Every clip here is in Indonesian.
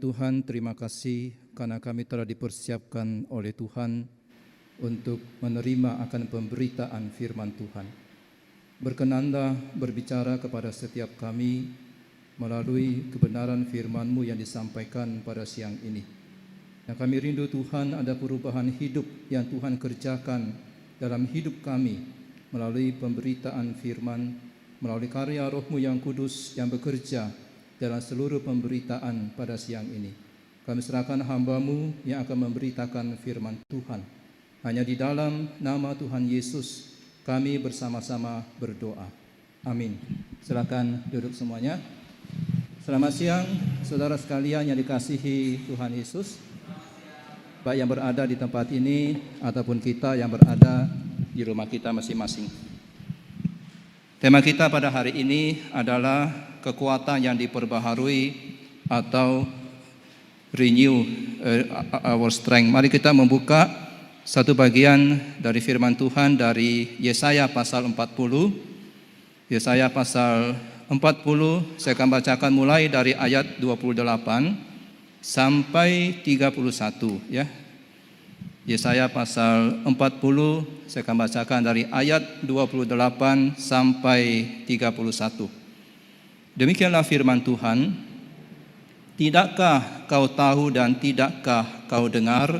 Tuhan, terima kasih karena kami telah dipersiapkan oleh Tuhan untuk menerima akan pemberitaan firman Tuhan. Berkenanlah berbicara kepada setiap kami melalui kebenaran firman-Mu yang disampaikan pada siang ini. Yang kami rindu Tuhan, ada perubahan hidup yang Tuhan kerjakan dalam hidup kami melalui pemberitaan firman, melalui karya Roh-Mu yang kudus yang bekerja dalam seluruh pemberitaan pada siang ini. Kami serahkan hamba-Mu yang akan memberitakan firman Tuhan. Hanya di dalam nama Tuhan Yesus kami bersama-sama berdoa. Amin. Silakan duduk semuanya. Selamat siang saudara sekalian yang dikasihi Tuhan Yesus, baik yang berada di tempat ini ataupun kita yang berada di rumah kita masing-masing. Tema kita pada hari ini adalah kekuatan yang diperbaharui atau renew our strength. Mari kita membuka satu bagian dari firman Tuhan dari Yesaya pasal 40. Yesaya pasal 40 saya akan bacakan mulai dari ayat 28 sampai 31 ya. Yesaya pasal 40 saya akan bacakan dari ayat 28 sampai 31. Demikianlah firman Tuhan, tidakkah kau tahu dan tidakkah kau dengar?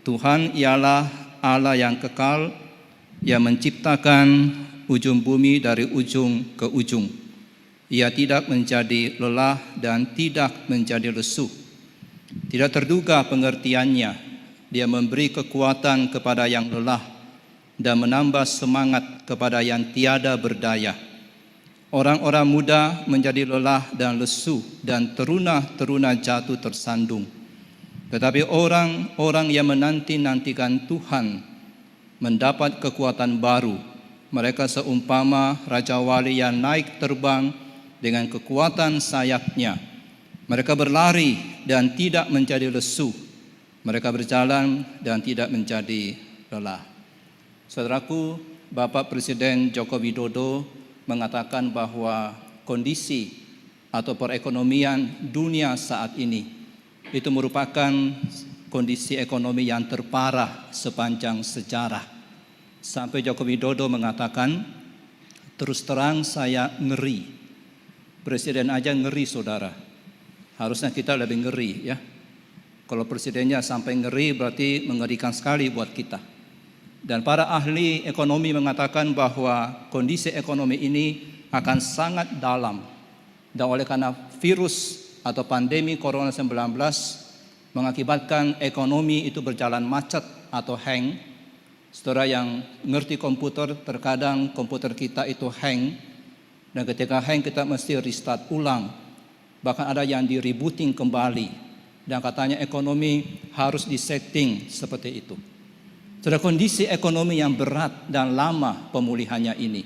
Tuhan ialah Allah yang kekal, yang menciptakan ujung bumi dari ujung ke ujung. Ia tidak menjadi lelah dan tidak menjadi lesu. Tidak terduga pengertiannya. Dia memberi kekuatan kepada yang lelah dan menambah semangat kepada yang tiada berdaya. Orang-orang muda menjadi lelah dan lesu, dan teruna-teruna jatuh tersandung. Tetapi orang-orang yang menanti-nantikan Tuhan mendapat kekuatan baru. Mereka seumpama Raja Wali yang naik terbang dengan kekuatan sayapnya. Mereka berlari dan tidak menjadi lesu. Mereka berjalan dan tidak menjadi lelah. Saudaraku, Bapak Presiden Joko Widodo mengatakan bahwa kondisi atau perekonomian dunia saat ini itu merupakan kondisi ekonomi yang terparah sepanjang sejarah. Sampai Joko Widodo mengatakan, terus terang saya ngeri. Presiden aja ngeri saudara. Harusnya kita lebih ngeri ya. Kalau presidennya sampai ngeri berarti mengerikan sekali buat kita. Dan para ahli ekonomi mengatakan bahwa kondisi ekonomi ini akan sangat dalam. Dan oleh karena virus atau pandemi Corona-19 mengakibatkan ekonomi itu berjalan macet atau hang. Saudara yang ngerti komputer, terkadang komputer kita itu hang. Dan ketika hang kita mesti restart ulang. Bahkan ada yang di rebooting kembali. Dan katanya ekonomi harus disetting seperti itu. Sudah kondisi ekonomi yang berat dan lama pemulihannya ini,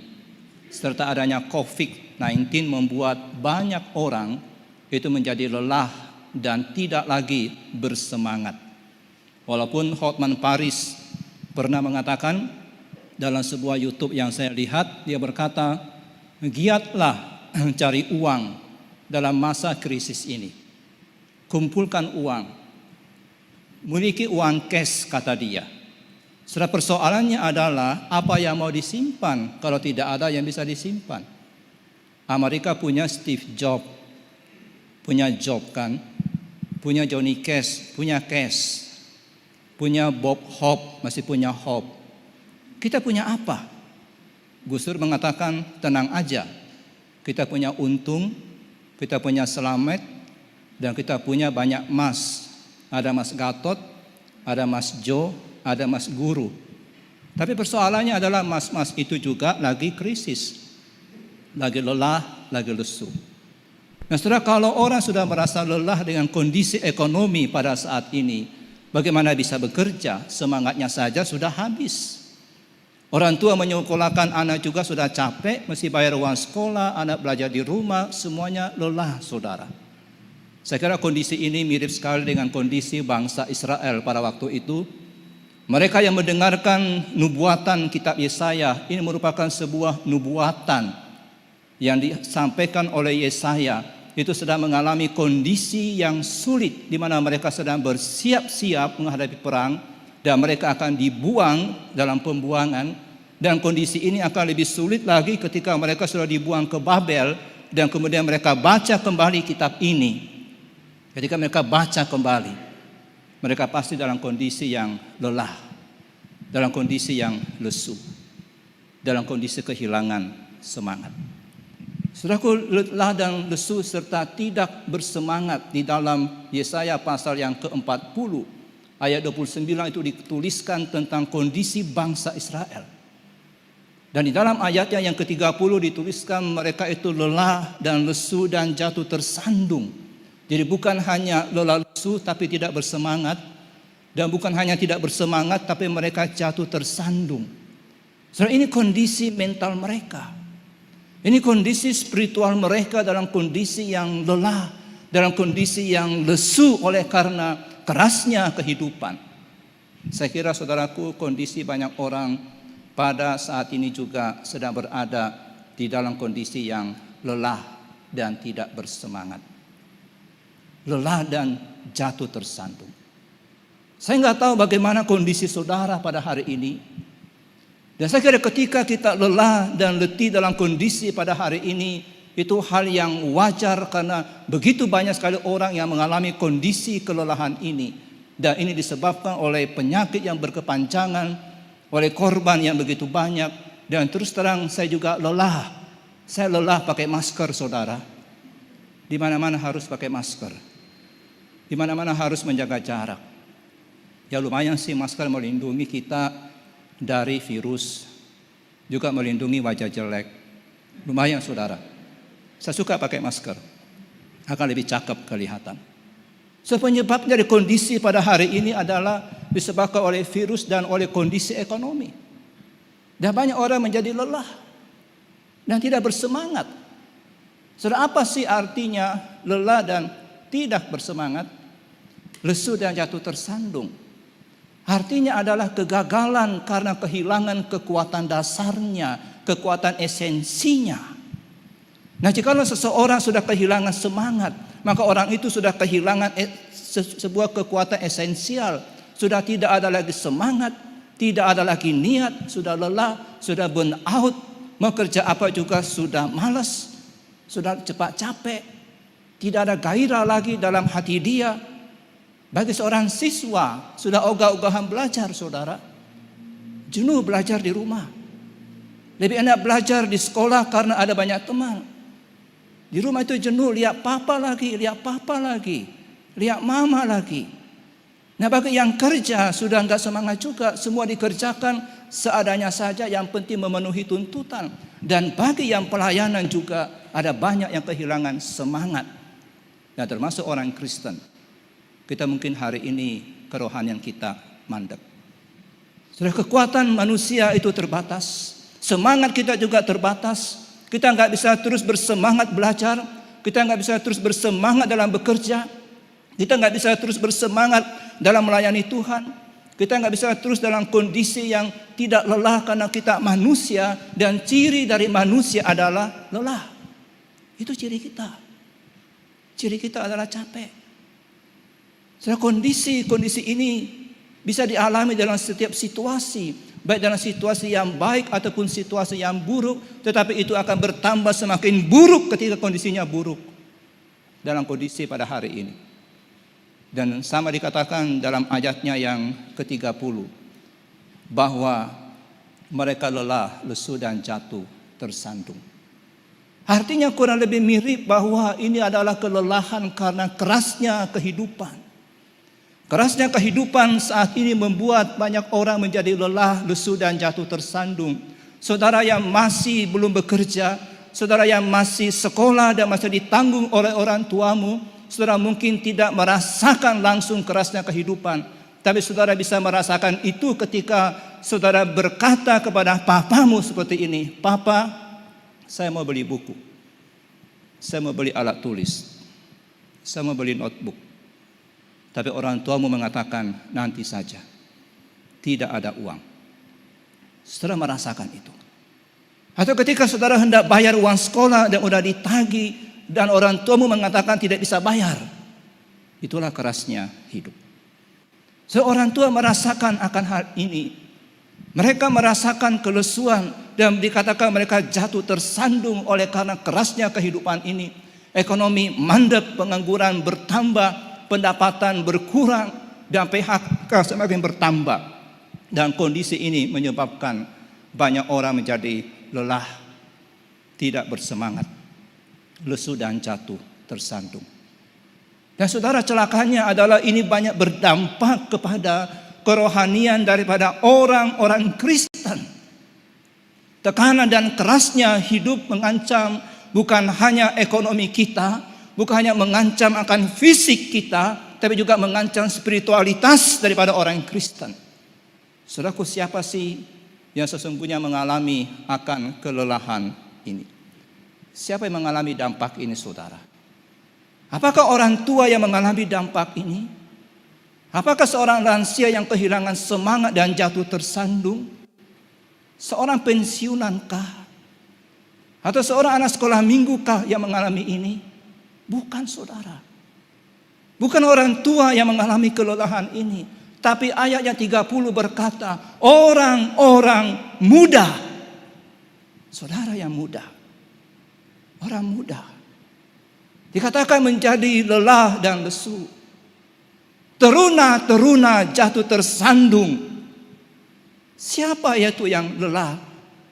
serta adanya COVID-19 membuat banyak orang itu menjadi lelah dan tidak lagi bersemangat. Walaupun Hotman Paris pernah mengatakan dalam sebuah YouTube yang saya lihat, dia berkata, giatlah cari uang dalam masa krisis ini. Kumpulkan uang, miliki uang cash kata dia. Setelah persoalannya adalah apa yang mau disimpan kalau tidak ada yang bisa disimpan. Amerika punya Steve Jobs, punya Job kan, punya Johnny Cash, punya cash, punya Bob Hope, masih punya Hope. Kita punya apa? Gus Dur mengatakan tenang aja, kita punya untung, kita punya selamat, dan kita punya banyak Mas. Ada Mas Gatot, ada Mas Jo, ada Mas Guru. Tapi persoalannya adalah mas-mas itu juga lagi krisis. Lagi lelah, lagi lesu. Nah saudara, kalau orang sudah merasa lelah dengan kondisi ekonomi pada saat ini, bagaimana bisa bekerja? Semangatnya saja sudah habis. Orang tua menyekolahkan anak juga sudah capek, mesti bayar uang sekolah, anak belajar di rumah, semuanya lelah saudara. Saya kira kondisi ini mirip sekali dengan kondisi bangsa Israel pada waktu itu. Mereka yang mendengarkan nubuatan kitab Yesaya, ini merupakan sebuah nubuatan yang disampaikan oleh Yesaya itu sedang mengalami kondisi yang sulit di mana mereka sedang bersiap-siap menghadapi perang dan mereka akan dibuang dalam pembuangan, dan kondisi ini akan lebih sulit lagi ketika mereka sudah dibuang ke Babel dan kemudian mereka baca kembali kitab ini. Ketika mereka baca kembali, mereka pasti dalam kondisi yang lelah, dalam kondisi yang lesu, dalam kondisi kehilangan semangat. Saudaraku, lelah dan lesu serta tidak bersemangat di dalam Yesaya pasal yang ke-40 ayat 29 itu dituliskan tentang kondisi bangsa Israel. Dan di dalam ayatnya yang ke-30 dituliskan mereka itu lelah dan lesu dan jatuh tersandung. Jadi bukan hanya lelah lesu tapi tidak bersemangat, dan bukan hanya tidak bersemangat tapi mereka jatuh tersandung. Saudara, ini kondisi mental mereka. Ini kondisi spiritual mereka dalam kondisi yang lelah, dalam kondisi yang lesu oleh karena kerasnya kehidupan. Saya kira saudaraku, kondisi banyak orang pada saat ini juga sedang berada di dalam kondisi yang lelah dan tidak bersemangat. Lelah dan jatuh tersandung. Saya nggak tahu bagaimana kondisi saudara pada hari ini. Dan saya kira ketika kita lelah dan letih dalam kondisi pada hari ini, itu hal yang wajar karena begitu banyak sekali orang yang mengalami kondisi kelelahan ini. Dan ini disebabkan oleh penyakit yang berkepanjangan, oleh korban yang begitu banyak. Dan terus terang saya juga lelah. Saya lelah pakai masker, saudara. Di mana-mana harus pakai masker. Di mana-mana harus menjaga jarak. Ya lumayan sih masker melindungi kita dari virus, juga melindungi wajah jelek. Lumayan saudara. Saya suka pakai masker, akan lebih cakep kelihatan. Penyebab dari kondisi pada hari ini adalah disebabkan oleh virus dan oleh kondisi ekonomi. Dan banyak orang menjadi lelah dan tidak bersemangat. Saudara, apa sih artinya lelah dan tidak bersemangat? Lesu dan jatuh tersandung. Artinya adalah kegagalan karena kehilangan kekuatan dasarnya, kekuatan esensinya. Nah, jika seseorang sudah kehilangan semangat, maka orang itu sudah kehilangan sebuah kekuatan esensial. Sudah tidak ada lagi semangat, tidak ada lagi niat, sudah lelah, sudah burn out, mau kerja apa juga sudah malas, sudah cepat capek, tidak ada gairah lagi dalam hati dia. Bagi seorang siswa, sudah ogah-ogahan belajar, saudara. Jenuh belajar di rumah. Lebih enak belajar di sekolah karena ada banyak teman. Di rumah itu jenuh, lihat papa lagi, lihat mama lagi. Nah, bagi yang kerja sudah enggak semangat juga, semua dikerjakan seadanya saja, yang penting memenuhi tuntutan. Dan bagi yang pelayanan juga ada banyak yang kehilangan semangat. Nah, termasuk orang Kristen. Kita mungkin hari ini kerohanian kita mandek. Sudah kekuatan manusia itu terbatas. Semangat kita juga terbatas. Kita nggak bisa terus bersemangat belajar. Kita nggak bisa terus bersemangat dalam bekerja. Kita nggak bisa terus bersemangat dalam melayani Tuhan. Kita nggak bisa terus dalam kondisi yang tidak lelah karena kita manusia. Dan ciri dari manusia adalah lelah. Itu ciri kita. Ciri kita adalah capek. Kondisi ini bisa dialami dalam setiap situasi, baik dalam situasi yang baik ataupun situasi yang buruk, tetapi itu akan bertambah semakin buruk ketika kondisinya buruk dalam kondisi pada hari ini. Dan sama dikatakan dalam ayatnya yang ke-30 bahwa mereka lelah, lesu dan jatuh tersandung. Artinya kurang lebih mirip bahwa ini adalah kelelahan karena kerasnya kehidupan. Kerasnya kehidupan saat ini membuat banyak orang menjadi lelah, lesu dan jatuh tersandung. Saudara yang masih belum bekerja, saudara yang masih sekolah dan masih ditanggung oleh orang tuamu, saudara mungkin tidak merasakan langsung kerasnya kehidupan. Tapi saudara bisa merasakan itu ketika saudara berkata kepada papamu seperti ini, "Papa, saya mau beli buku. Saya mau beli alat tulis. Saya mau beli notebook." Tapi orang tuamu mengatakan nanti saja, tidak ada uang. Saudara merasakan itu. Atau ketika saudara hendak bayar uang sekolah dan udah ditagih dan orang tuamu mengatakan tidak bisa bayar. Itulah kerasnya hidup. Seorang tua merasakan akan hal ini. Mereka merasakan kelesuan dan dikatakan mereka jatuh tersandung oleh karena kerasnya kehidupan ini. Ekonomi mandek, pengangguran bertambah, pendapatan berkurang, dan PHK semakin bertambah. Dan kondisi ini menyebabkan banyak orang menjadi lelah, tidak bersemangat, lesu dan jatuh tersandung. Dan saudara, celakanya adalah ini banyak berdampak kepada kerohanian daripada orang-orang Kristen. Tekanan dan kerasnya hidup mengancam bukan hanya ekonomi kita, bukan hanya mengancam akan fisik kita, tapi juga mengancam spiritualitas daripada orang Kristen. Saudaraku, siapa sih yang sesungguhnya mengalami akan kelelahan ini? Siapa yang mengalami dampak ini, saudara? Apakah orang tua yang mengalami dampak ini? Apakah seorang lansia yang kehilangan semangat dan jatuh tersandung? Seorang pensiunankah? Atau seorang anak sekolah minggukah yang mengalami ini? Bukan, saudara. Bukan orang tua yang mengalami kelelahan ini. Tapi ayat yang 30 berkata, orang-orang muda. Saudara yang muda. Orang muda. Dikatakan menjadi lelah dan lesu. Teruna-teruna jatuh tersandung. Siapa yaitu yang lelah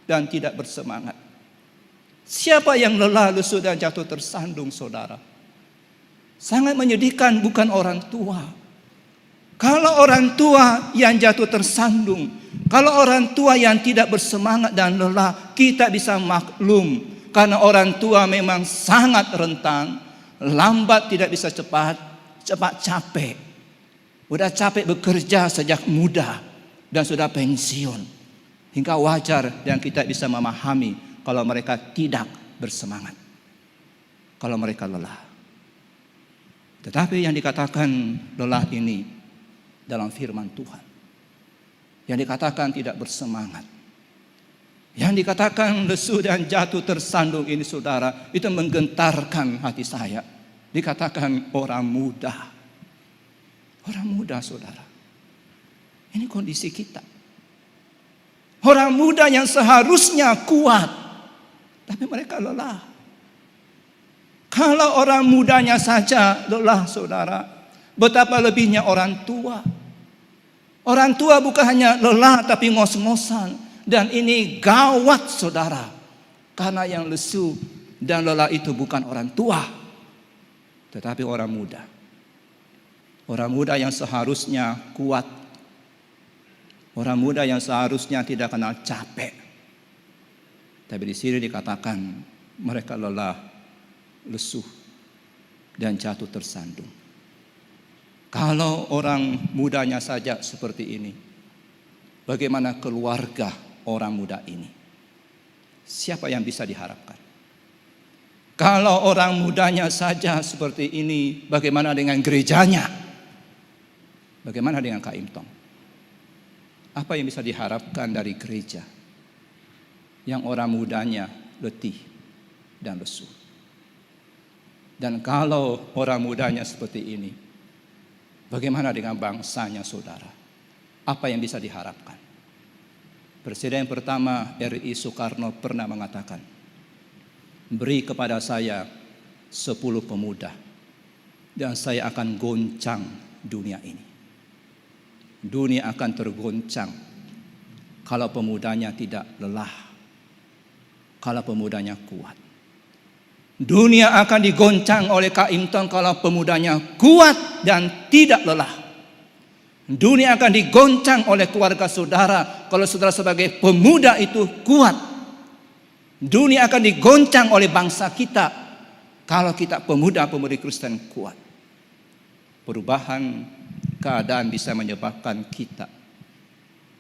dan tidak bersemangat? Siapa yang lelah, lesu dan jatuh tersandung, saudara? Sangat menyedihkan, bukan orang tua. Kalau orang tua yang jatuh tersandung, kalau orang tua yang tidak bersemangat dan lelah, kita bisa maklum. Karena orang tua memang sangat rentan, lambat tidak bisa cepat capek. Udah capek bekerja sejak muda dan sudah pensiun. Hingga wajar dan kita bisa memahami kalau mereka tidak bersemangat, kalau mereka lelah. Tetapi yang dikatakan lelah ini dalam firman Tuhan, yang dikatakan tidak bersemangat, yang dikatakan lesu dan jatuh tersandung ini, saudara, itu menggentarkan hati saya. Dikatakan orang muda. Orang muda, saudara. Ini kondisi kita. Orang muda yang seharusnya kuat, tapi mereka lelah. Kalau orang mudanya saja lelah, saudara, betapa lebihnya orang tua. Orang tua bukan hanya lelah tapi ngos-ngosan. Dan ini gawat, saudara. Karena yang lesu dan lelah itu bukan orang tua, tetapi orang muda. Orang muda yang seharusnya kuat. Orang muda yang seharusnya tidak kenal capek. Tapi di sini dikatakan mereka lelah, lesu, dan jatuh tersandung. Kalau orang mudanya saja seperti ini, bagaimana keluarga orang muda ini? Siapa yang bisa diharapkan? Kalau orang mudanya saja seperti ini, bagaimana dengan gerejanya? Bagaimana dengan Kak Imtong? Apa yang bisa diharapkan dari gereja yang orang mudanya letih dan lesu? Dan kalau orang mudanya seperti ini, bagaimana dengan bangsanya, saudara? Apa yang bisa diharapkan? Presiden pertama RI Soekarno pernah mengatakan, beri kepada saya 10 pemuda dan saya akan goncang dunia ini. Dunia akan tergoncang kalau pemudanya tidak lelah, kalau pemudanya kuat. Dunia akan digoncang oleh Kak Imtong kalau pemudanya kuat dan tidak lelah. Dunia akan digoncang oleh keluarga saudara kalau saudara sebagai pemuda itu kuat. Dunia akan digoncang oleh bangsa kita kalau kita pemuda-pemudi Kristen kuat. Perubahan keadaan bisa menyebabkan kita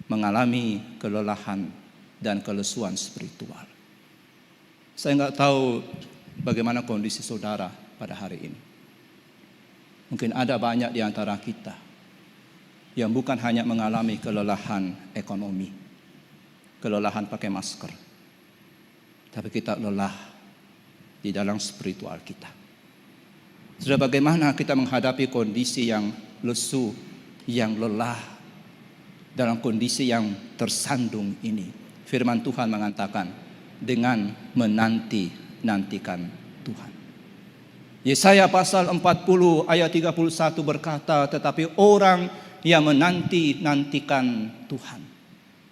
mengalami kelelahan dan kelesuan spiritual. Saya nggak tahu bagaimana kondisi saudara pada hari ini. Mungkin ada banyak di antara kita yang bukan hanya mengalami kelelahan ekonomi, kelelahan pakai masker, tapi kita lelah di dalam spiritual kita. Sudah bagaimana kita menghadapi kondisi yang lesu, yang lelah, dalam kondisi yang tersandung ini. Firman Tuhan mengatakan dengan menanti-nantikan Tuhan. Yesaya pasal 40 ayat 31 berkata, tetapi orang yang menanti-nantikan Tuhan.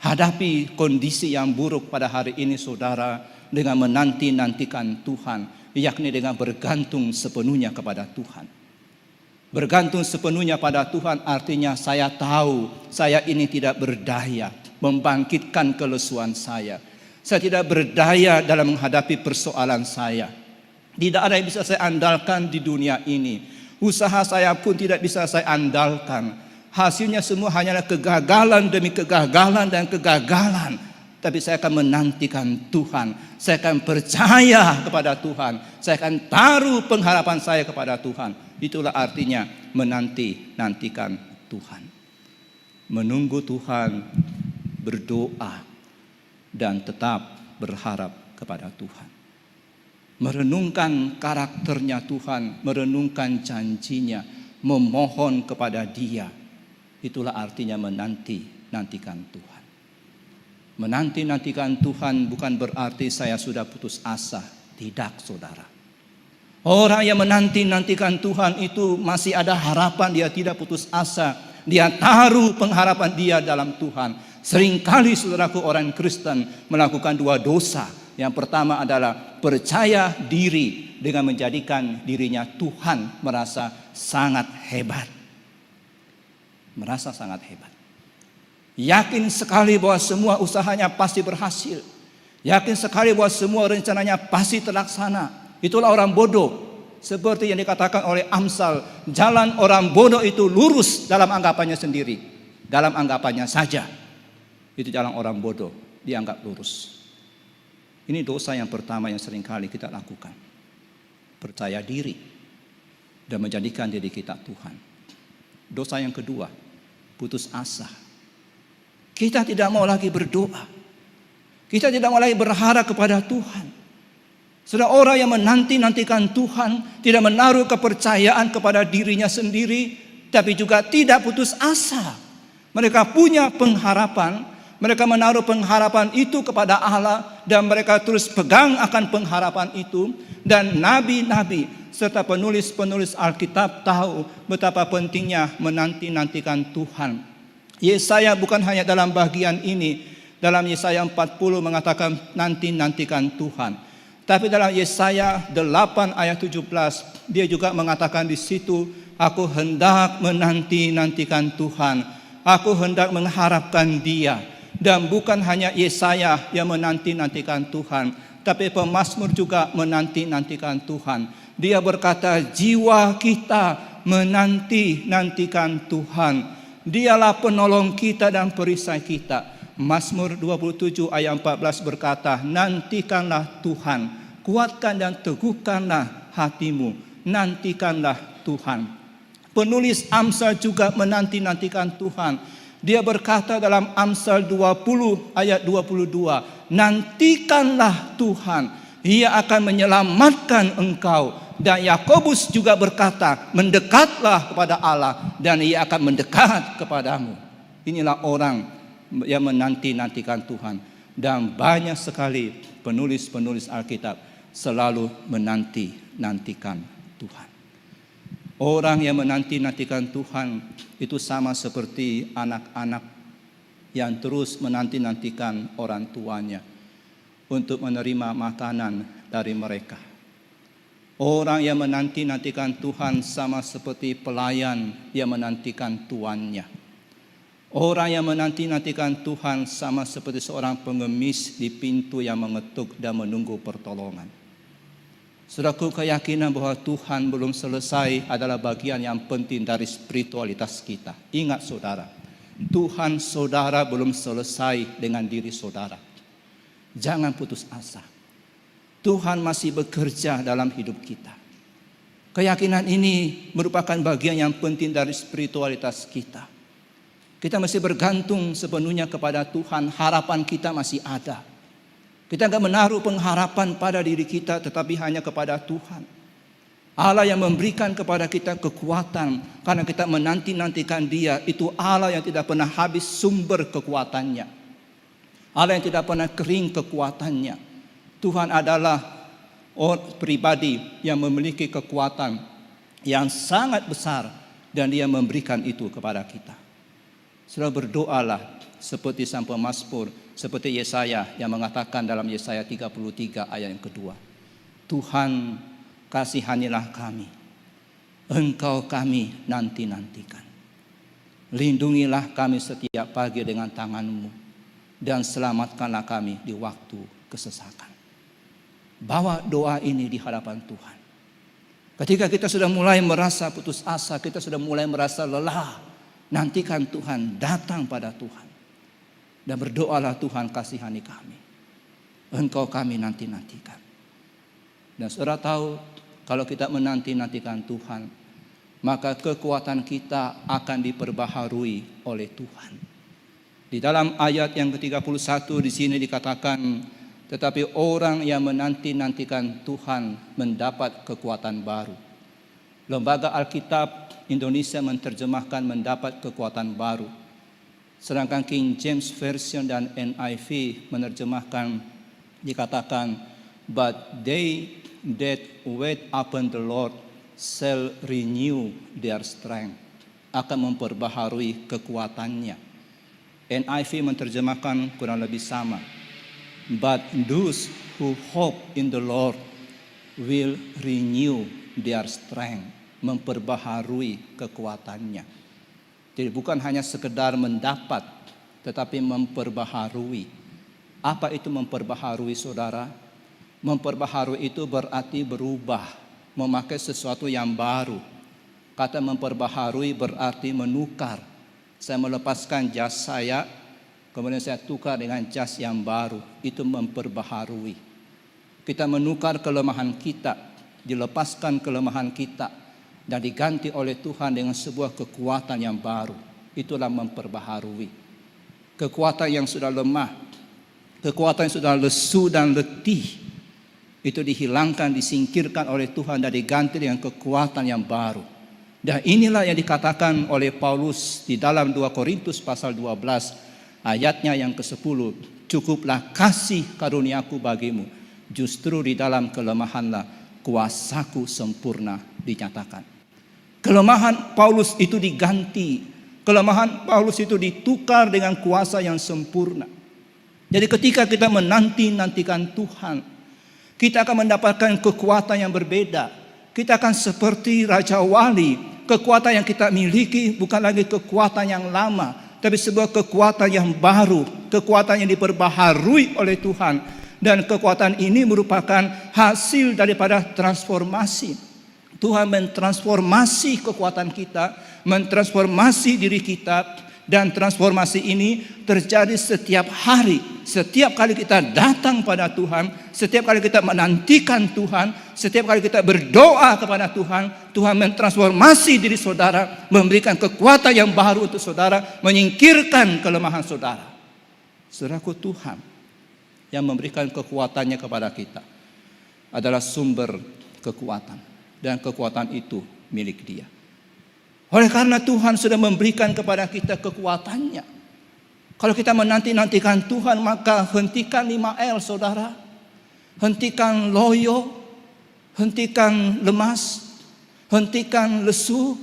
Hadapi kondisi yang buruk pada hari ini saudara dengan menanti-nantikan Tuhan, yakni dengan bergantung sepenuhnya kepada Tuhan. Bergantung sepenuhnya pada Tuhan artinya saya tahu saya ini tidak berdaya membangkitkan kelesuan saya. Saya tidak berdaya dalam menghadapi persoalan saya. Tidak ada yang bisa saya andalkan di dunia ini. Usaha saya pun tidak bisa saya andalkan. Hasilnya semua hanyalah kegagalan demi kegagalan dan kegagalan. Tapi saya akan menantikan Tuhan. Saya akan percaya kepada Tuhan. Saya akan taruh pengharapan saya kepada Tuhan. Itulah artinya menanti-nantikan Tuhan. Menunggu Tuhan, berdoa, dan tetap berharap kepada Tuhan. Merenungkan karakternya Tuhan, merenungkan janjinya, memohon kepada Dia. Itulah artinya menanti-nantikan Tuhan. Menanti-nantikan Tuhan bukan berarti saya sudah putus asa. Tidak, saudara. Orang yang menanti-nantikan Tuhan itu masih ada harapan, dia tidak putus asa. Dia taruh pengharapan dia dalam Tuhan. Seringkali saudaraku orang Kristen melakukan dua dosa. Yang pertama adalah percaya diri dengan menjadikan dirinya Tuhan, merasa sangat hebat. Merasa sangat hebat. Yakin sekali bahwa semua usahanya pasti berhasil. Yakin sekali bahwa semua rencananya pasti terlaksana. Itulah orang bodoh. Seperti yang dikatakan oleh Amsal, jalan orang bodoh itu lurus dalam anggapannya sendiri. Dalam anggapannya saja. Itu jalan orang bodoh, dianggap lurus. Ini dosa yang pertama yang seringkali kita lakukan. Percaya diri dan menjadikan diri kita Tuhan. Dosa yang kedua, putus asa. Kita tidak mau lagi berdoa. Kita tidak mau lagi berharap kepada Tuhan. Sudah orang yang menanti-nantikan Tuhan, tidak menaruh kepercayaan kepada dirinya sendiri, tapi juga tidak putus asa. Mereka punya pengharapan, mereka menaruh pengharapan itu kepada Allah, dan mereka terus pegang akan pengharapan itu. Dan nabi-nabi serta penulis-penulis Alkitab tahu betapa pentingnya menanti-nantikan Tuhan. Yesaya bukan hanya dalam bagian ini, dalam Yesaya 40 mengatakan nanti-nantikan Tuhan. Tapi dalam Yesaya 8 ayat 17 dia juga mengatakan di situ, aku hendak menanti-nantikan Tuhan. Aku hendak mengharapkan Dia. Dan bukan hanya Yesaya yang menanti-nantikan Tuhan, tapi pemazmur juga menanti-nantikan Tuhan. Dia berkata, jiwa kita menanti-nantikan Tuhan. Dialah penolong kita dan perisai kita. Mazmur 27 ayat 14 berkata, nantikanlah Tuhan, kuatkan dan teguhkanlah hatimu, nantikanlah Tuhan. Penulis Amsal juga menanti-nantikan Tuhan. Dia berkata dalam Amsal 20 ayat 22, nantikanlah Tuhan, Ia akan menyelamatkan engkau. Dan Yakobus juga berkata, mendekatlah kepada Allah dan Ia akan mendekat kepadamu. Inilah orang yang menanti-nantikan Tuhan. Dan banyak sekali penulis-penulis Alkitab selalu menanti-nantikan Tuhan. Orang yang menanti-nantikan Tuhan itu sama seperti anak-anak yang terus menanti-nantikan orang tuanya untuk menerima makanan dari mereka. Orang yang menanti-nantikan Tuhan sama seperti pelayan yang menantikan tuannya. Orang yang menanti-nantikan Tuhan sama seperti seorang pengemis di pintu yang mengetuk dan menunggu pertolongan. Saudaraku, keyakinan bahwa Tuhan belum selesai adalah bagian yang penting dari spiritualitas kita. Ingat saudara, Tuhan saudara belum selesai dengan diri saudara. Jangan putus asa. Tuhan masih bekerja dalam hidup kita. Keyakinan ini merupakan bagian yang penting dari spiritualitas kita. Kita masih bergantung sepenuhnya kepada Tuhan. Harapan kita masih ada. Kita enggak menaruh pengharapan pada diri kita, tetapi hanya kepada Tuhan. Allah yang memberikan kepada kita kekuatan karena kita menanti-nantikan Dia. Itu Allah yang tidak pernah habis sumber kekuatannya. Allah yang tidak pernah kering kekuatannya. Tuhan adalah pribadi yang memiliki kekuatan yang sangat besar dan Dia memberikan itu kepada kita. Saudara, berdoalah seperti sang pemazmur, seperti Yesaya yang mengatakan dalam Yesaya 33 ayat yang kedua. Tuhan, kasihanilah kami, Engkau kami nanti-nantikan. Lindungilah kami setiap pagi dengan tangan-Mu, dan selamatkanlah kami di waktu kesesakan. Bawa doa ini di hadapan Tuhan. Ketika kita sudah mulai merasa putus asa, kita sudah mulai merasa lelah, nantikan Tuhan, datang pada Tuhan. Dan berdoalah, Tuhan kasihani kami, Engkau kami nanti-nantikan. Dan saudara tahu, kalau kita menanti-nantikan Tuhan, maka kekuatan kita akan diperbaharui oleh Tuhan. Di dalam ayat yang ke-31 di sini dikatakan, tetapi orang yang menanti-nantikan Tuhan mendapat kekuatan baru. Lembaga Alkitab Indonesia menerjemahkan mendapat kekuatan baru. Sedangkan King James Version dan NIV menerjemahkan dikatakan, but they that wait upon the Lord shall renew their strength. Akan memperbaharui kekuatannya. NIV menerjemahkan kurang lebih sama. But those who hope in the Lord will renew their strength. Memperbaharui kekuatannya. Jadi bukan hanya sekedar mendapat, tetapi memperbaharui. Apa itu memperbaharui, saudara? Memperbaharui itu berarti berubah, memakai sesuatu yang baru. Kata memperbaharui berarti menukar. Saya melepaskan jas saya, kemudian saya tukar dengan jas yang baru. Itu memperbaharui. Kita menukar kelemahan kita, dilepaskan kelemahan kita, dan diganti oleh Tuhan dengan sebuah kekuatan yang baru. Itulah memperbaharui. Kekuatan yang sudah lemah, kekuatan yang sudah lesu dan letih, itu dihilangkan, disingkirkan oleh Tuhan dan diganti dengan kekuatan yang baru. Dan inilah yang dikatakan oleh Paulus di dalam 2 Korintus pasal 12 ayatnya yang ke-10. Cukuplah kasih karuniaku bagimu, justru di dalam kelemahanlah kuasaku sempurna dinyatakan. Kelemahan Paulus itu diganti, kelemahan Paulus itu ditukar dengan kuasa yang sempurna. Jadi ketika kita menanti-nantikan Tuhan, kita akan mendapatkan kekuatan yang berbeda. Kita akan seperti Raja Wali. Kekuatan yang kita miliki bukan lagi kekuatan yang lama, tapi sebuah kekuatan yang baru, kekuatan yang diperbaharui oleh Tuhan. Dan kekuatan ini merupakan hasil daripada transformasi. Tuhan mentransformasi kekuatan kita, mentransformasi diri kita. Dan transformasi ini terjadi setiap hari. Setiap kali kita datang pada Tuhan, setiap kali kita menantikan Tuhan, setiap kali kita berdoa kepada Tuhan, Tuhan mentransformasi diri saudara, memberikan kekuatan yang baru untuk saudara, menyingkirkan kelemahan saudara. Saudaraku, Tuhan yang memberikan kekuatannya kepada kita adalah sumber kekuatan, dan kekuatan itu milik Dia. Oleh karena Tuhan sudah memberikan kepada kita kekuatannya. Kalau kita menanti-nantikan Tuhan, maka hentikan 5L, saudara. Hentikan loyo, hentikan lemas, hentikan lesu,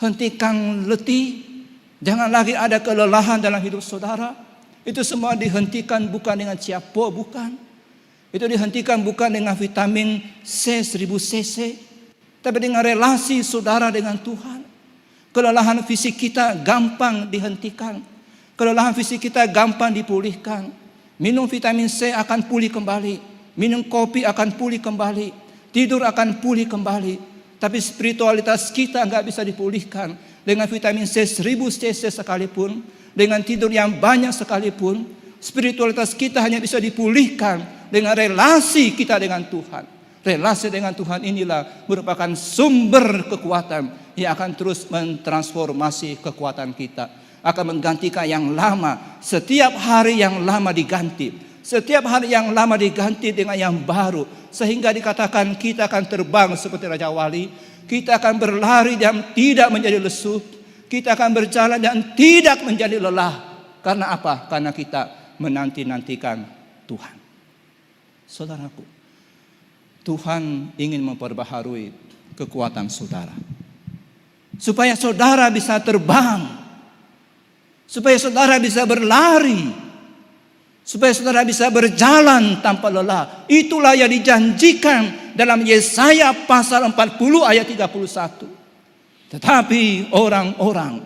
hentikan letih. Jangan lagi ada kelelahan dalam hidup saudara. Itu semua dihentikan bukan dengan ciapo, bukan. Itu dihentikan bukan dengan vitamin C 1000 cc, tapi dengan relasi saudara dengan Tuhan. Kelelahan fisik kita gampang dihentikan. Kelelahan fisik kita gampang dipulihkan. Minum vitamin C akan pulih kembali. Minum kopi akan pulih kembali. Tidur akan pulih kembali. Tapi spiritualitas kita enggak bisa dipulihkan dengan vitamin C 1000 cc sekalipun, dengan tidur yang banyak sekalipun. Spiritualitas kita hanya bisa dipulihkan dengan relasi kita dengan Tuhan. Relasi dengan Tuhan inilah merupakan sumber kekuatan yang akan terus mentransformasi kekuatan kita, akan menggantikan yang lama. Setiap hari yang lama diganti, Setiap hari yang lama diganti dengan yang baru. Sehingga dikatakan kita akan terbang seperti Raja Wali. Kita akan berlari dan tidak menjadi lesu. Kita akan berjalan dan tidak menjadi lelah. Karena apa? Karena kita menanti-nantikan Tuhan. Saudaraku, Tuhan ingin memperbaharui kekuatan saudara. Supaya saudara bisa terbang. Supaya saudara bisa berlari. Supaya saudara bisa berjalan tanpa lelah. Itulah yang dijanjikan dalam Yesaya pasal 40 ayat 31. Tetapi orang-orang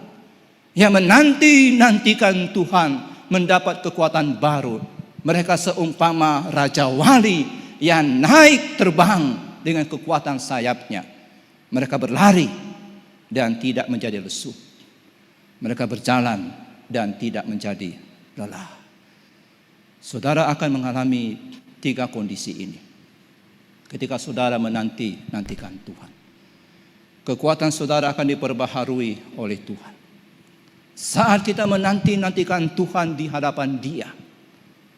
yang menanti-nantikan Tuhan mendapat kekuatan baru. Mereka seumpama Raja Wali yang naik terbang dengan kekuatan sayapnya. Mereka berlari dan tidak menjadi lesu. Mereka berjalan dan tidak menjadi lelah. Saudara akan mengalami 3 kondisi ini. Ketika saudara menanti-nantikan Tuhan. Kekuatan saudara akan diperbaharui oleh Tuhan. Saat kita menanti-nantikan Tuhan di hadapan Dia,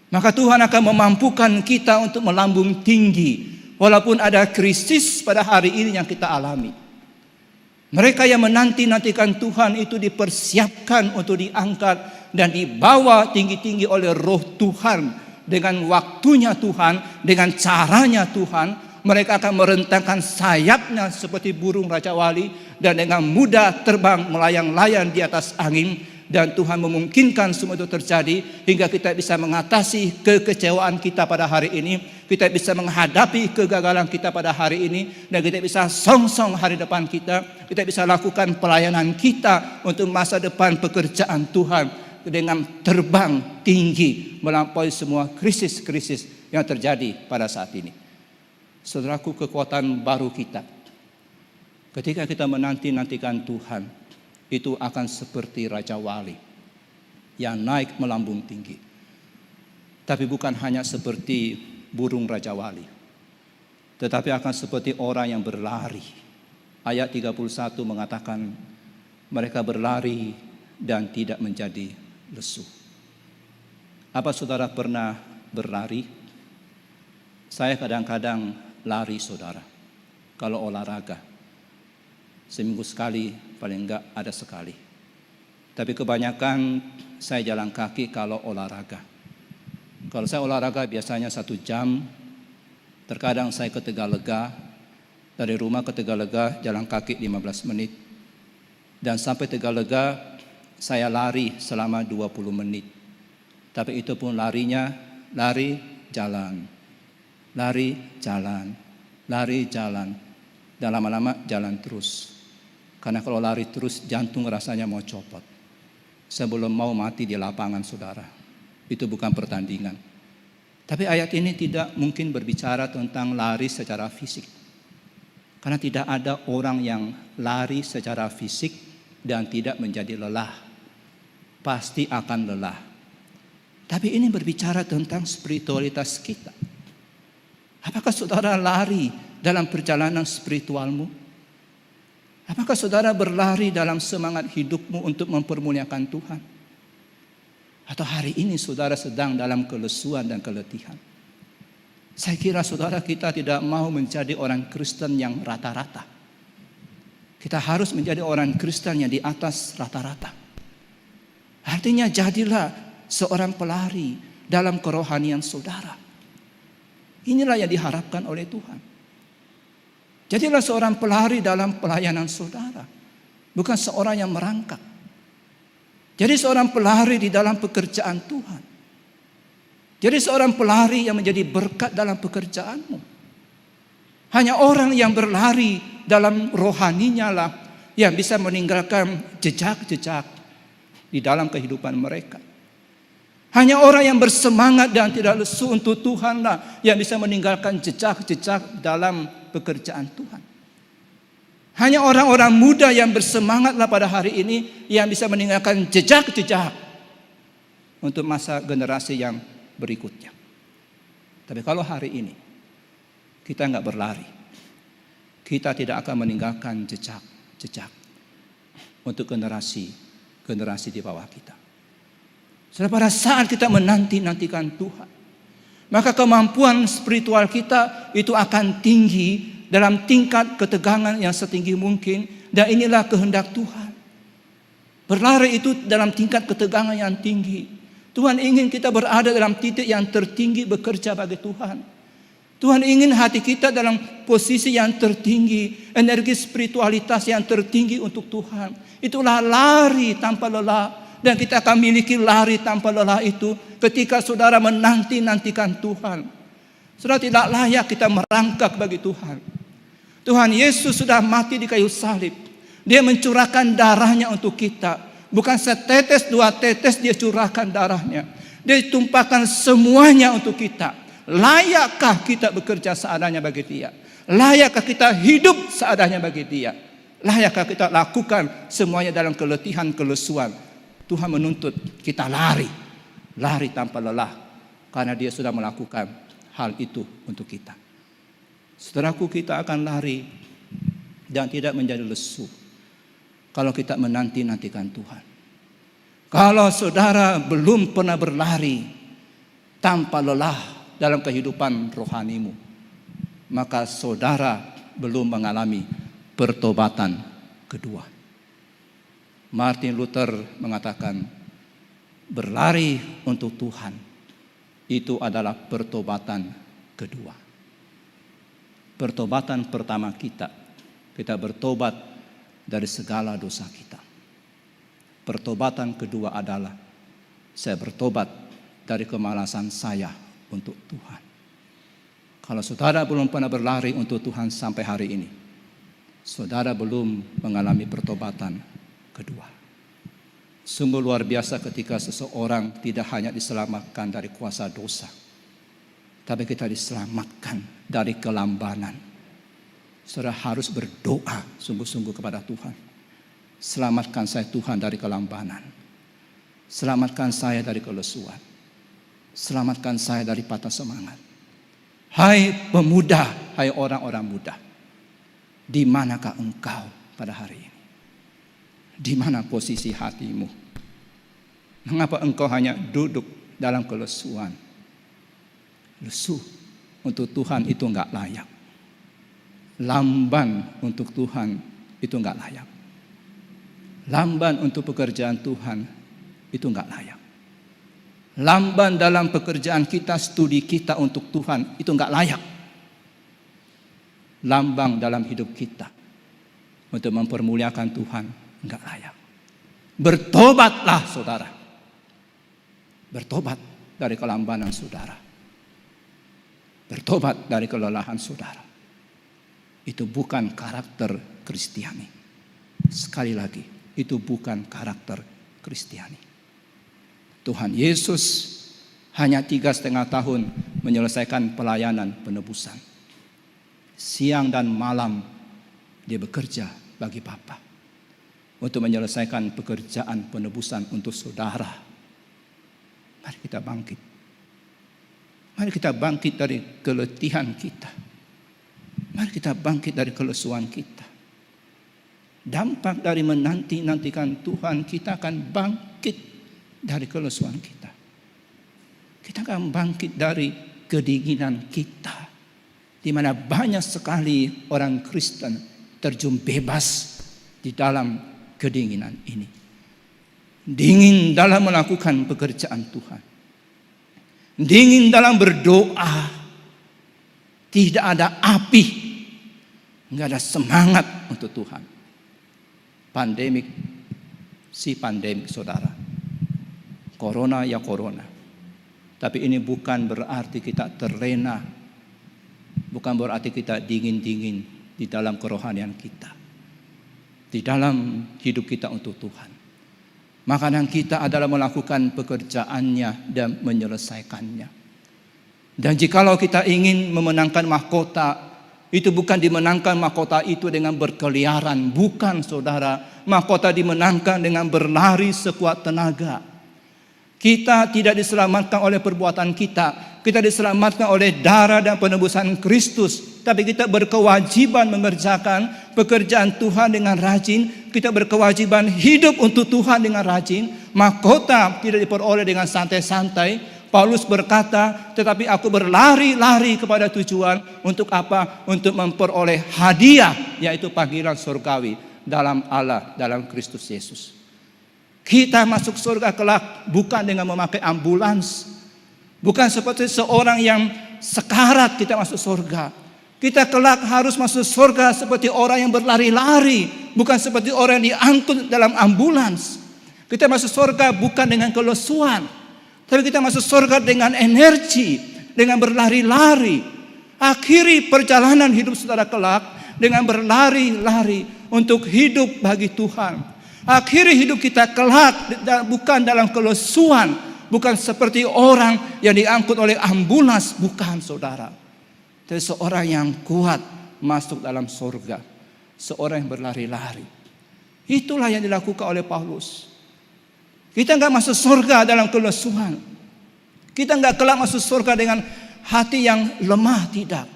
maka Tuhan akan memampukan kita untuk melambung tinggi. Walaupun ada krisis pada hari ini yang kita alami. Mereka yang menanti-nantikan Tuhan itu dipersiapkan untuk diangkat dan dibawa tinggi-tinggi oleh Roh Tuhan. Dengan waktunya Tuhan, dengan caranya Tuhan. Mereka akan merentangkan sayapnya seperti burung Raja Wali. Dan dengan mudah terbang melayang-layang di atas angin. Dan Tuhan memungkinkan semua itu terjadi. Hingga kita bisa mengatasi kekecewaan kita pada hari ini. Kita bisa menghadapi kegagalan kita pada hari ini. Dan kita bisa song-song hari depan kita. Kita bisa lakukan pelayanan kita untuk masa depan pekerjaan Tuhan. Dengan terbang tinggi melampaui semua krisis-krisis yang terjadi pada saat ini. Saudaraku, kekuatan baru kita ketika kita menanti-nantikan Tuhan itu akan seperti Raja Wali yang naik melambung tinggi. Tapi bukan hanya seperti burung Raja Wali, tetapi akan seperti orang yang berlari. Ayat 31 mengatakan mereka berlari dan tidak menjadi lesu. Apa saudara pernah berlari? Saya kadang-kadang lari saudara. Kalau olahraga. Seminggu sekali, paling enggak ada sekali. Tapi kebanyakan saya jalan kaki kalau olahraga. Kalau saya olahraga biasanya 1 jam. Terkadang saya ke Tegalega. Dari rumah ke Tegalega jalan kaki 15 menit. Dan sampai Tegalega saya lari selama 20 menit. Tapi itu pun larinya, lari, jalan. Lari, jalan. Lari, jalan. Dan lama-lama jalan terus. Karena kalau lari terus jantung rasanya mau copot. Sebelum mau mati di lapangan saudara. Itu bukan pertandingan. Tapi ayat ini tidak mungkin berbicara tentang lari secara fisik. Karena tidak ada orang yang lari secara fisik dan tidak menjadi lelah. Pasti akan lelah. Tapi ini berbicara tentang spiritualitas kita. Apakah saudara lari dalam perjalanan spiritualmu? Apakah saudara berlari dalam semangat hidupmu untuk mempermuliakan Tuhan? Atau hari ini saudara sedang dalam kelesuan dan keletihan? Saya kira saudara kita tidak mau menjadi orang Kristen yang rata-rata. Kita harus menjadi orang Kristen yang di atas rata-rata. Artinya jadilah seorang pelari dalam kerohanian saudara. Inilah yang diharapkan oleh Tuhan. Jadilah seorang pelari dalam pelayanan saudara. Bukan seorang yang merangkak. Jadi seorang pelari di dalam pekerjaan Tuhan. Jadi seorang pelari yang menjadi berkat dalam pekerjaanmu. Hanya orang yang berlari dalam rohaninya lah yang bisa meninggalkan jejak-jejak di dalam kehidupan mereka. Hanya orang yang bersemangat dan tidak lesu untuk Tuhanlah yang bisa meninggalkan jejak-jejak dalam pekerjaan Tuhan. Hanya orang-orang muda yang bersemangatlah pada hari ini yang bisa meninggalkan jejak-jejak untuk masa generasi yang berikutnya. Tapi kalau hari ini kita enggak berlari, kita tidak akan meninggalkan jejak-jejak untuk generasi di bawah kita. Pada saat kita menanti-nantikan Tuhan, maka kemampuan spiritual kita itu akan tinggi dalam tingkat ketegangan yang setinggi mungkin. Dan inilah kehendak Tuhan. Berlari itu dalam tingkat ketegangan yang tinggi. Tuhan ingin kita berada dalam titik yang tertinggi bekerja bagi Tuhan. Tuhan ingin hati kita dalam posisi yang tertinggi, energi spiritualitas yang tertinggi untuk Tuhan. Itulah lari tanpa lelah. Dan kita akan miliki lari tanpa lelah itu ketika saudara menanti-nantikan Tuhan. Saudara, tidak layak kita merangkak bagi Tuhan. Tuhan Yesus sudah mati di kayu salib. Dia mencurahkan darahnya untuk kita. Bukan setetes, dua tetes dia curahkan darahnya. Dia tumpahkan semuanya untuk kita. Layakkah kita bekerja seadanya bagi Dia? Layakkah kita hidup seadanya bagi Dia? Layakkah kita lakukan semuanya dalam keletihan, kelesuan? Tuhan menuntut kita lari tanpa lelah, karena Dia sudah melakukan hal itu untuk kita. Saudaraku, kita akan lari dan tidak menjadi lesu kalau kita menanti-nantikan Tuhan. Kalau saudara belum pernah berlari tanpa lelah dalam kehidupan rohanimu, maka saudara belum mengalami pertobatan kedua. Martin Luther mengatakan, berlari untuk Tuhan itu adalah pertobatan kedua. Pertobatan pertama kita bertobat dari segala dosa kita. Pertobatan kedua adalah saya bertobat dari kemalasan saya untuk Tuhan. Kalau saudara belum pernah berlari untuk Tuhan sampai hari ini, saudara belum mengalami pertobatan kedua. Sungguh luar biasa ketika seseorang tidak hanya diselamatkan dari kuasa dosa, tapi kita diselamatkan dari kelambanan. Saudara harus berdoa sungguh-sungguh kepada Tuhan. Selamatkan saya Tuhan dari kelambanan. Selamatkan saya dari kelesuan. Selamatkan saya dari patah semangat. Hai pemuda, hai orang-orang muda, di manakah engkau pada hari ini? Di mana posisi hatimu? Mengapa engkau hanya duduk dalam kelesuan? Lesu untuk Tuhan itu enggak layak. Lamban untuk Tuhan itu enggak layak. Lamban untuk pekerjaan Tuhan itu enggak layak. Lamban dalam pekerjaan kita, studi kita untuk Tuhan itu enggak layak. Lambang dalam hidup kita untuk mempermuliakan Tuhan enggak layak. Bertobatlah saudara. Bertobat dari kelambanan saudara. Bertobat dari kelelahan saudara. Itu bukan karakter Kristiani. Sekali lagi, itu bukan karakter Kristiani. Tuhan Yesus hanya 3,5 tahun menyelesaikan pelayanan penebusan. Siang dan malam dia bekerja bagi Bapa untuk menyelesaikan pekerjaan penebusan untuk saudara. Mari kita bangkit. Mari kita bangkit dari keletihan kita. Mari kita bangkit dari kelesuan kita. Dampak dari menanti-nantikan Tuhan, kita akan bangkit dari kelesuan kita. Kita akan bangkit dari kedinginan kita, di mana banyak sekali orang Kristen terjun bebas di dalam kedinginan ini. Dingin dalam melakukan pekerjaan Tuhan. Dingin dalam berdoa. Tidak ada api. Enggak ada semangat untuk Tuhan. Pandemik saudara. Corona ya corona. Tapi ini bukan berarti kita terlena. Bukan berarti kita dingin-dingin di dalam kerohanian kita. Di dalam hidup kita untuk Tuhan. Makanan kita adalah melakukan pekerjaannya dan menyelesaikannya. Dan jikalau kita ingin memenangkan mahkota, itu bukan dimenangkan mahkota itu dengan berkeliaran. Bukan saudara, mahkota dimenangkan dengan berlari sekuat tenaga. Kita tidak diselamatkan oleh perbuatan kita. Kita diselamatkan oleh darah dan penebusan Kristus. Tapi kita berkewajiban mengerjakan pekerjaan Tuhan dengan rajin. Kita berkewajiban hidup untuk Tuhan dengan rajin. Mahkota tidak diperoleh dengan santai-santai. Paulus berkata, tetapi aku berlari-lari kepada tujuan. Untuk apa? Untuk memperoleh hadiah, yaitu panggilan surgawi dalam Allah, dalam Kristus Yesus. Kita masuk surga kelak bukan dengan memakai ambulans, bukan seperti seorang yang sekarat kita masuk surga. Kita kelak harus masuk surga seperti orang yang berlari-lari, bukan seperti orang yang diangkut dalam ambulans. Kita masuk surga bukan dengan kelesuan, tapi kita masuk surga dengan energi, dengan berlari-lari. Akhiri perjalanan hidup saudara kelak dengan berlari-lari untuk hidup bagi Tuhan. Akhiri hidup kita kelak bukan dalam kelesuan, bukan seperti orang yang diangkut oleh ambulans, bukan saudara. Tapi seorang yang kuat masuk dalam surga, seorang yang berlari-lari. Itulah yang dilakukan oleh Paulus. Kita enggak masuk surga dalam kelesuan. Kita enggak kelak masuk surga dengan hati yang lemah, tidak.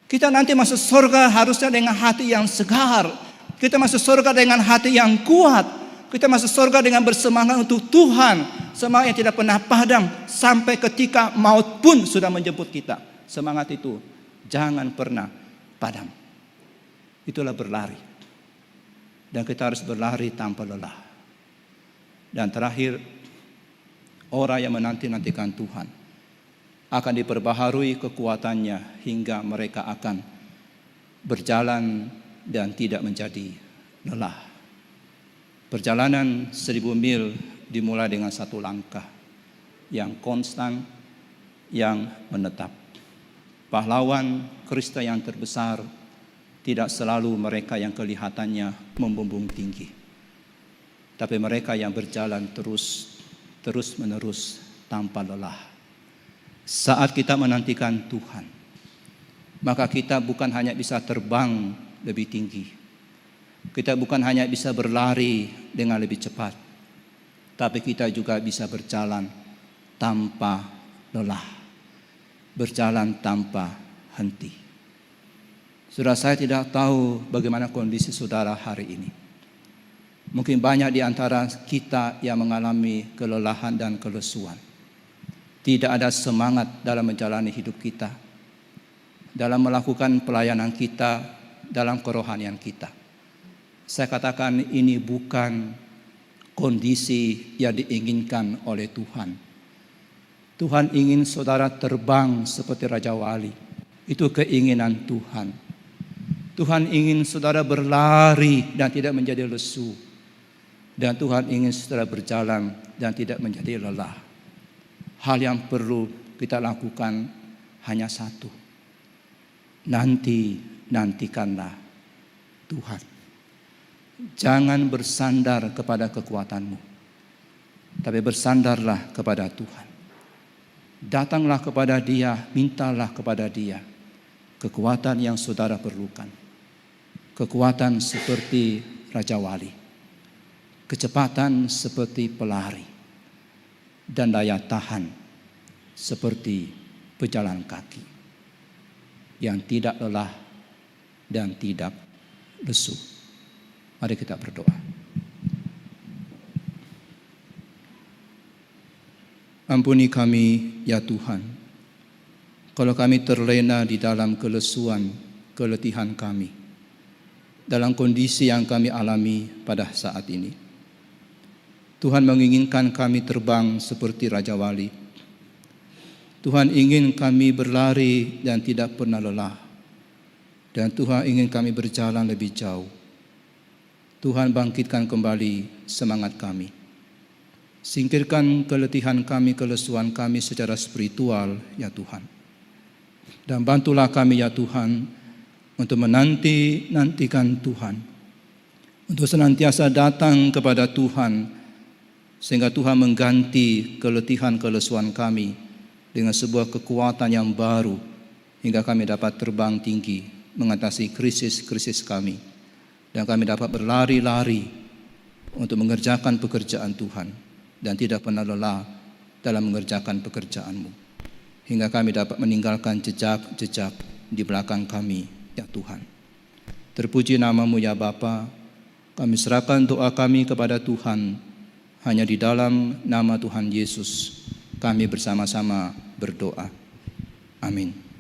Kita nanti masuk surga harusnya dengan hati yang segar. Kita masuk surga dengan hati yang kuat. Kita masuk surga dengan bersemangat untuk Tuhan. Semangat yang tidak pernah padam sampai ketika maut pun sudah menjemput kita. Semangat itu jangan pernah padam. Itulah berlari. Dan kita harus berlari tanpa lelah. Dan terakhir, orang yang menanti-nantikan Tuhan akan diperbaharui kekuatannya hingga mereka akan berjalan dan tidak menjadi lelah. Perjalanan 1000 mil dimulai dengan satu langkah yang konstan, yang menetap. Pahlawan Kristen yang terbesar tidak selalu mereka yang kelihatannya membumbung tinggi, tapi mereka yang berjalan terus menerus tanpa lelah. Saat kita menantikan Tuhan, maka kita bukan hanya bisa terbang lebih tinggi, kita bukan hanya bisa berlari dengan lebih cepat, tapi kita juga bisa berjalan tanpa lelah, berjalan tanpa henti. Saudara, saya tidak tahu bagaimana kondisi saudara hari ini. Mungkin banyak di antara kita yang mengalami kelelahan dan kelesuan. Tidak ada semangat dalam menjalani hidup kita, dalam melakukan pelayanan kita, dalam kerohanian kita. Saya katakan ini bukan kondisi yang diinginkan oleh Tuhan. Tuhan ingin saudara terbang seperti Raja Wali. Itu keinginan Tuhan. Tuhan ingin saudara berlari dan tidak menjadi lesu. Dan Tuhan ingin saudara berjalan dan tidak menjadi lelah. Hal yang perlu kita lakukan hanya satu. Nantikanlah Tuhan. Jangan bersandar kepada kekuatanmu, tapi bersandarlah kepada Tuhan. Datanglah kepada Dia, mintalah kepada Dia kekuatan yang saudara perlukan. Kekuatan seperti Raja Wali, kecepatan seperti pelari, dan daya tahan seperti pejalan kaki yang tidak lelah dan tidak lesu. Mari kita berdoa. Ampuni kami ya Tuhan, kalau kami terlena di dalam kelesuan, keletihan kami, dalam kondisi yang kami alami pada saat ini. Tuhan menginginkan kami terbang seperti Raja Wali. Tuhan ingin kami berlari dan tidak pernah lelah. Dan Tuhan ingin kami berjalan lebih jauh. Tuhan bangkitkan kembali semangat kami. Singkirkan keletihan kami, kelesuan kami secara spiritual ya Tuhan. Dan bantulah kami ya Tuhan untuk menantikan Tuhan. Untuk senantiasa datang kepada Tuhan, sehingga Tuhan mengganti keletihan kelesuan kami dengan sebuah kekuatan yang baru, hingga kami dapat terbang tinggi, mengatasi krisis-krisis kami. Dan kami dapat berlari-lari untuk mengerjakan pekerjaan Tuhan, dan tidak pernah lelah dalam mengerjakan pekerjaan-Mu. Hingga kami dapat meninggalkan jejak-jejak di belakang kami, ya Tuhan. Terpuji nama-Mu ya Bapa. Kami serahkan doa kami kepada Tuhan. Hanya di dalam nama Tuhan Yesus kami bersama-sama berdoa. Amin.